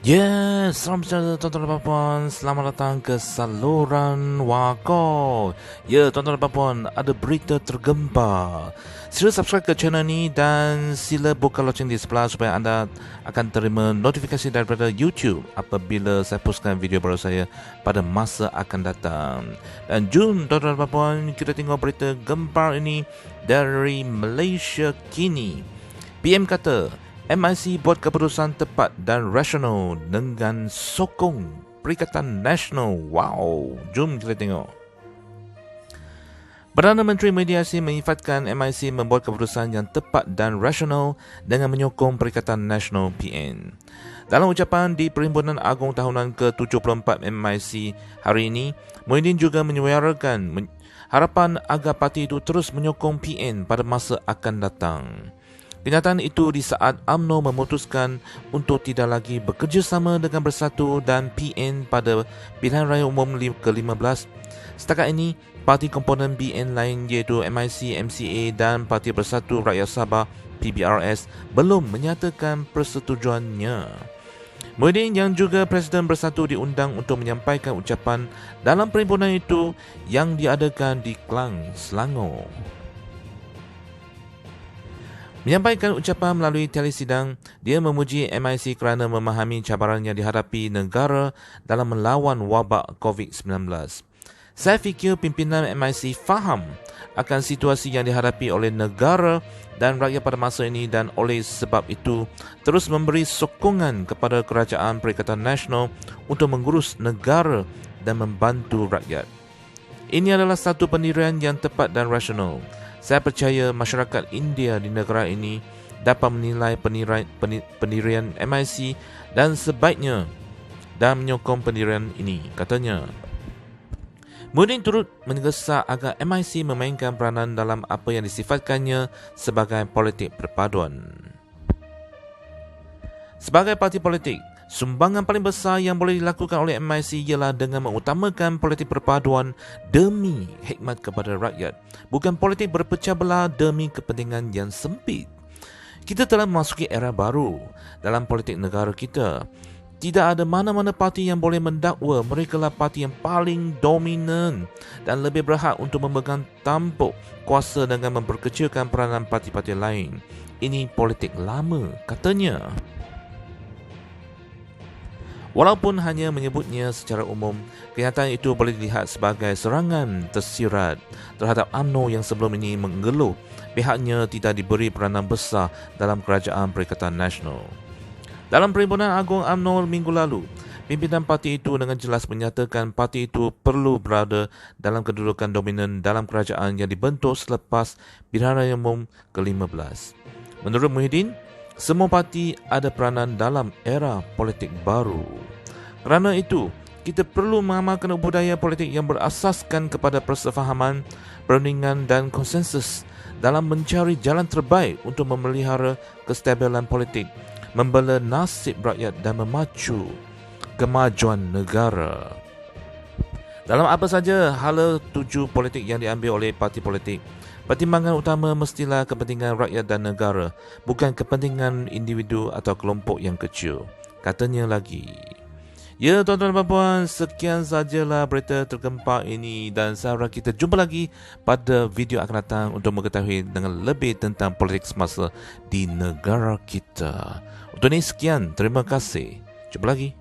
Yes, salam sejahtera tuan-tuan dan puan. Selamat datang ke saluran Wako. Ya, tuan-tuan dan puan, ada berita tergempar. Sila subscribe ke channel ni dan sila buka loceng di sebelah supaya anda akan terima notifikasi daripada YouTube apabila saya postkan video baru saya pada masa akan datang. Dan jom tuan-tuan dan puan, kita tengok berita gempar ini dari Malaysia kini. PM kata MIC buat keputusan tepat dan rasional dengan sokong Perikatan Nasional. Wow, jom kita tengok. Perdana Menteri Mediasi menyifatkan MIC membuat keputusan yang tepat dan rasional dengan menyokong Perikatan Nasional PN. Dalam ucapan di Perhimpunan Agung Tahunan ke-74 MIC hari ini, Muhyiddin juga menyuarakan harapan agar parti itu terus menyokong PN pada masa akan datang. Kenyataan itu di saat UMNO memutuskan untuk tidak lagi bekerjasama dengan Bersatu dan PN pada pilihan raya umum ke-15. Setakat ini, parti komponen BN lain iaitu MIC, MCA dan Parti Bersatu Rakyat Sabah PBRS belum menyatakan persetujuannya. Muhyiddin yang juga Presiden Bersatu diundang untuk menyampaikan ucapan dalam perhimpunan itu yang diadakan di Klang, Selangor. Menyampaikan ucapan melalui telesidang, dia memuji MIC kerana memahami cabaran yang dihadapi negara dalam melawan wabak COVID-19. Saya fikir pimpinan MIC faham akan situasi yang dihadapi oleh negara dan rakyat pada masa ini dan oleh sebab itu terus memberi sokongan kepada Kerajaan Perikatan Nasional untuk mengurus negara dan membantu rakyat. Ini adalah satu pendirian yang tepat dan rasional. Saya percaya masyarakat India di negara ini dapat menilai pendirian MIC dan sebaiknya dan menyokong pendirian ini, katanya. Muhyiddin turut menggesa agar MIC memainkan peranan dalam apa yang disifatkannya sebagai politik perpaduan. Sebagai parti politik, sumbangan paling besar yang boleh dilakukan oleh MIC ialah dengan mengutamakan politik perpaduan demi khidmat kepada rakyat, bukan politik berpecah belah demi kepentingan yang sempit. Kita telah memasuki era baru dalam politik negara kita. Tidak ada mana-mana parti yang boleh mendakwa mereka lah parti yang paling dominan dan lebih berhak untuk memegang tampuk kuasa dengan memperkecilkan peranan parti-parti lain. Ini politik lama, katanya. Walaupun hanya menyebutnya secara umum, kenyataan itu boleh dilihat sebagai serangan tersirat terhadap UMNO yang sebelum ini mengeluh pihaknya tidak diberi peranan besar dalam Kerajaan Perikatan Nasional. Dalam Perhimpunan Agung UMNO minggu lalu, pimpinan parti itu dengan jelas menyatakan parti itu perlu berada dalam kedudukan dominan dalam kerajaan yang dibentuk selepas pilihan raya umum ke-15. Menurut Muhyiddin, semua parti ada peranan dalam era politik baru. Kerana itu, kita perlu mengamalkan budaya politik yang berasaskan kepada persefahaman, perundingan dan konsensus dalam mencari jalan terbaik untuk memelihara kestabilan politik, membela nasib rakyat dan memacu kemajuan negara. Dalam apa saja hala tuju politik yang diambil oleh parti politik, pertimbangan utama mestilah kepentingan rakyat dan negara, bukan kepentingan individu atau kelompok yang kecil, katanya lagi. Ya, tuan-tuan dan puan, sekian sajalah berita tergempar ini dan saya harap kita jumpa lagi pada video akan datang untuk mengetahui dengan lebih tentang politik semasa di negara kita. Untuk ini sekian, terima kasih. Jumpa lagi.